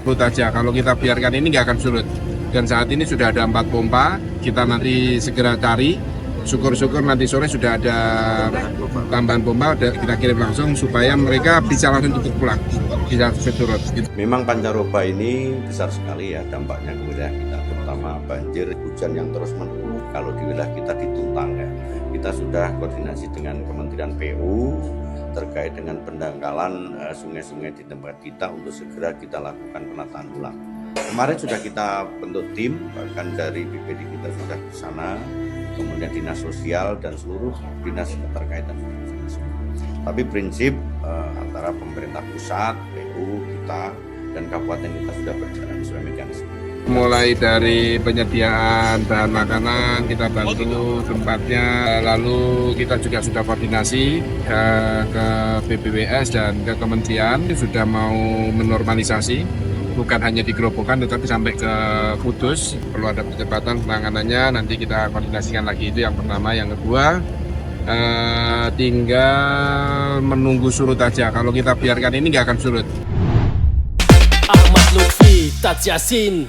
surut aja. Kalau kita biarkan ini nggak akan surut. Dan saat ini sudah ada 4 pompa, kita nanti segera cari. Syukur-syukur nanti sore sudah ada tambahan pompa, kita kirim langsung supaya mereka bisa langsung tutup pulang, bisa surut. Memang pancaroba ini besar sekali ya dampaknya ke wilayah kita, terutama banjir, hujan yang terus menerus. Kalau di wilayah kita di Tuntang ya, kita sudah koordinasi dengan Kementerian PU terkait dengan pendangkalan sungai-sungai di tempat kita untuk segera kita lakukan penataan ulang. Kemarin sudah kita bentuk tim, bahkan dari BPD kita sudah ke sana, kemudian dinas sosial dan seluruh dinas keterkaitan. Tapi prinsip antara pemerintah pusat, PU kita dan kabupaten kita sudah berjalan sesuai mekanisme. Mulai dari penyediaan bahan makanan kita bantu tempatnya, lalu kita juga sudah koordinasi ke BPWS dan ke kementerian sudah mau menormalisasi. Bukan hanya di Gerobokan tetapi sampai ke Kudus, perlu ada percepatan penanganannya, nanti kita koordinasikan lagi. Itu yang pertama. Yang kedua, tinggal menunggu surut aja. Kalau kita biarkan ini nggak akan surut. Ahmad Lutfi, Taj Yassin.